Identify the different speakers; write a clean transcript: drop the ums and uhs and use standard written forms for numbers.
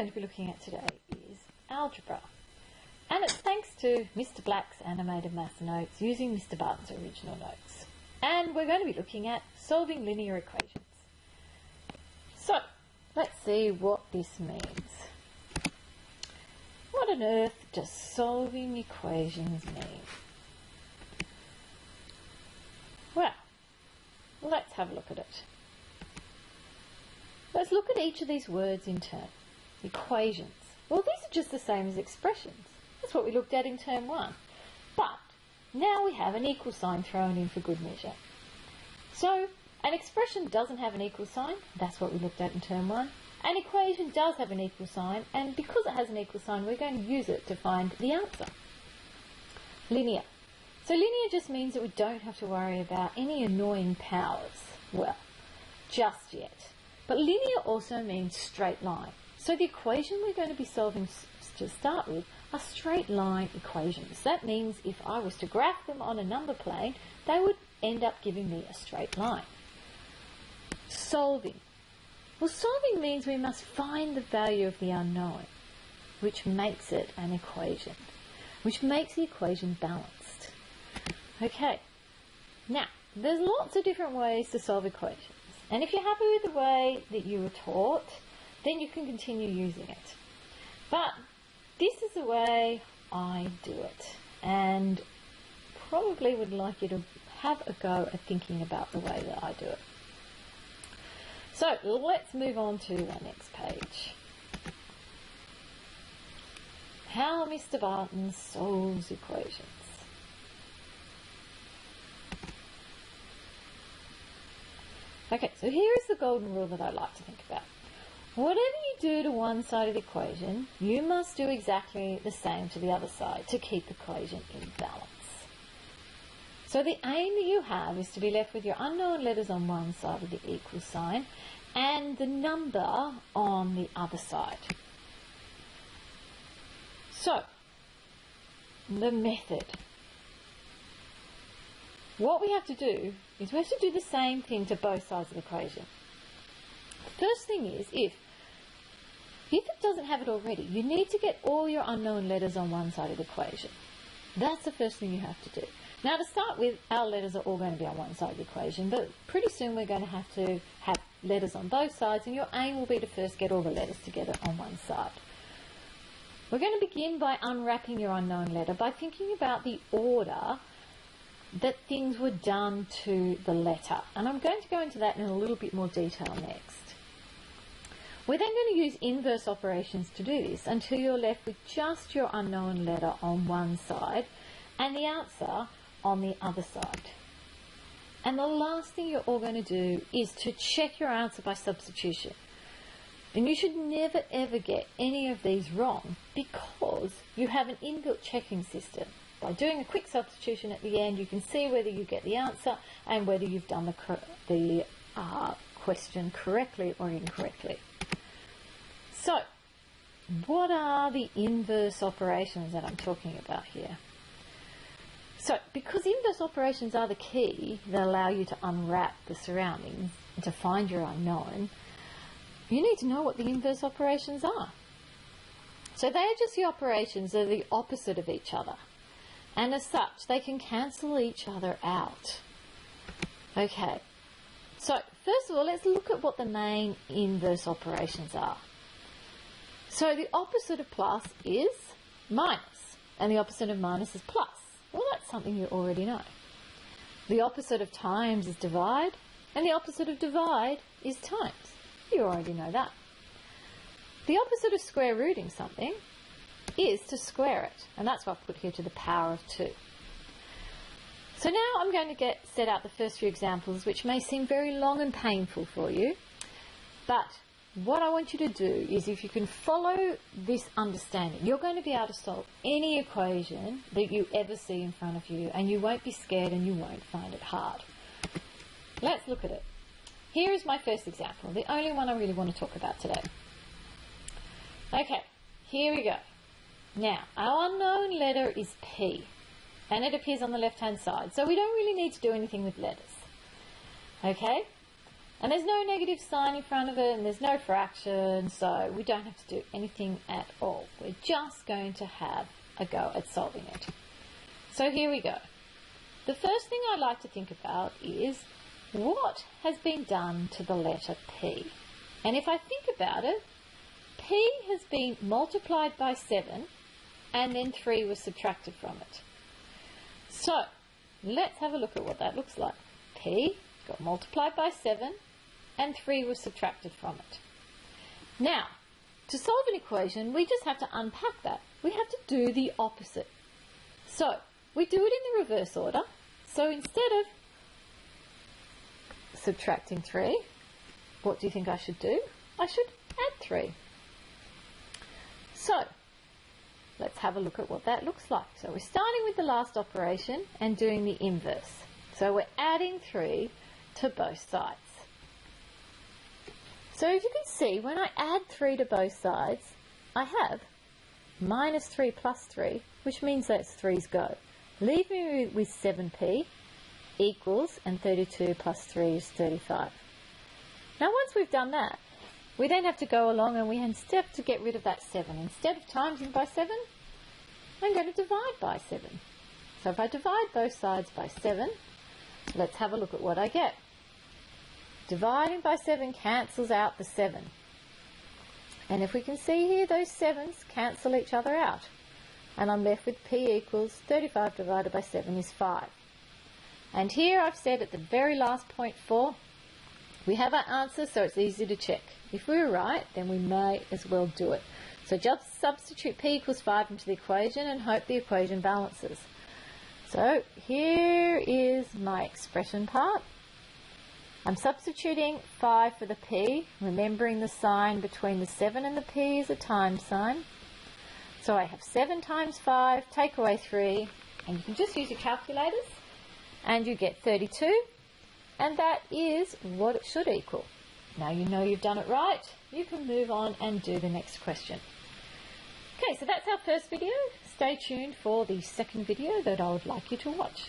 Speaker 1: going to be looking at today is algebra. And it's thanks to Mr. Black's animated math notes using Mr. Barton's original notes. And we're going to be looking at solving linear equations. So, let's see what this means. What on earth does solving equations mean? Well, let's have a look at it. Let's look at each of these words in turn. Equations. Well, these are just the same as expressions. That's what we looked at in term 1. But now we have an equal sign thrown in for good measure. So, an expression doesn't have an equal sign. That's what we looked at in term 1. An equation does have an equal sign, and because it has an equal sign, we're going to use it to find the answer. Linear. So linear just means that we don't have to worry about any annoying powers. Well, just yet. But linear also means straight line. So the equation we're going to be solving to start with are straight line equations. That means if I was to graph them on a number plane, they would end up giving me a straight line. Solving. Well, solving means we must find the value of the unknown, which makes it an equation, which makes the equation balanced. Okay, now, there's lots of different ways to solve equations, and if you're happy with the way that you were taught, then you can continue using it. But this is the way I do it, and probably would like you to have a go at thinking about the way that I do it. So let's move on to our next page. How Mr. Barton solves equations. Okay, so here is the golden rule that I like to think about. Whatever you do to one side of the equation, you must do exactly the same to the other side to keep the equation in balance. So the aim that you have is to be left with your unknown letters on one side of the equal sign and the number on the other side. So, the method. What we have to do is we have to do the same thing to both sides of the equation. The first thing is, if it doesn't have it already, you need to get all your unknown letters on one side of the equation. That's the first thing you have to do. Now, to start with, our letters are all going to be on one side of the equation, but pretty soon we're going to have letters on both sides, and your aim will be to first get all the letters together on one side. We're going to begin by unwrapping your unknown letter by thinking about the order that things were done to the letter, and I'm going to go into that in a little bit more detail next. We're then going to use inverse operations to do this until you're left with just your unknown letter on one side and the answer on the other side. And the last thing you're all going to do is to check your answer by substitution. And you should never ever get any of these wrong because you have an inbuilt checking system. By doing a quick substitution at the end, you can see whether you get the answer and whether you've done the question correctly or incorrectly. So, what are the inverse operations that I'm talking about here? So, because inverse operations are the key that allow you to unwrap the surroundings and to find your unknown, you need to know what the inverse operations are. So they are just the operations that are the opposite of each other. And as such, they can cancel each other out. Okay, so first of all, let's look at what the main inverse operations are. So the opposite of plus is minus, and the opposite of minus is plus. Well, that's something you already know. The opposite of times is divide, and the opposite of divide is times. You already know that. The opposite of square rooting something is to square it, and that's what I've put here, to the power of 2. So now I'm going to set out the first few examples, which may seem very long and painful for you, but what I want you to do is, if you can follow this understanding, you're going to be able to solve any equation that you ever see in front of you, and you won't be scared and you won't find it hard. Let's look at it. Here is my first example, the only one I really want to talk about today. Okay, here we go. Now, our unknown letter is P, and it appears on the left-hand side, so we don't really need to do anything with letters. Okay? And there's no negative sign in front of it, and there's no fraction, so we don't have to do anything at all. We're just going to have a go at solving it. So here we go. The first thing I'd like to think about is what has been done to the letter P. And if I think about it, P has been multiplied by 7 and then 3 was subtracted from it. So let's have a look at what that looks like. P got multiplied by 7 and 3 was subtracted from it. Now, to solve an equation, we just have to unpack that. We have to do the opposite. So we do it in the reverse order. So instead of subtracting 3, what do you think I should do? I should add 3. So let's have a look at what that looks like. So we're starting with the last operation and doing the inverse. So we're adding 3 to both sides. So as you can see, when I add 3 to both sides, I have minus 3 plus 3, which means that's 3's go. Leave me with 7p equals, and 32 plus 3 is 35. Now once we've done that, we then have to go along and we have to get rid of that 7. Instead of timesing by 7, I'm going to divide by 7. So if I divide both sides by 7, let's have a look at what I get. Dividing by 7 cancels out the 7. And if we can see here, those 7's cancel each other out. And I'm left with p equals 35 divided by 7 is 5. And here I've said at the very last point 4, we have our answer, so it's easy to check. If we were right, then we may as well do it. So just substitute p equals 5 into the equation and hope the equation balances. So here is my expression part. I'm substituting 5 for the p, remembering the sign between the 7 and the p is a times sign. So I have 7 times 5, take away 3, and you can just use your calculators, and you get 32, and that is what it should equal. Now you know you've done it right, you can move on and do the next question. Okay, so that's our first video. Stay tuned for the second video that I would like you to watch.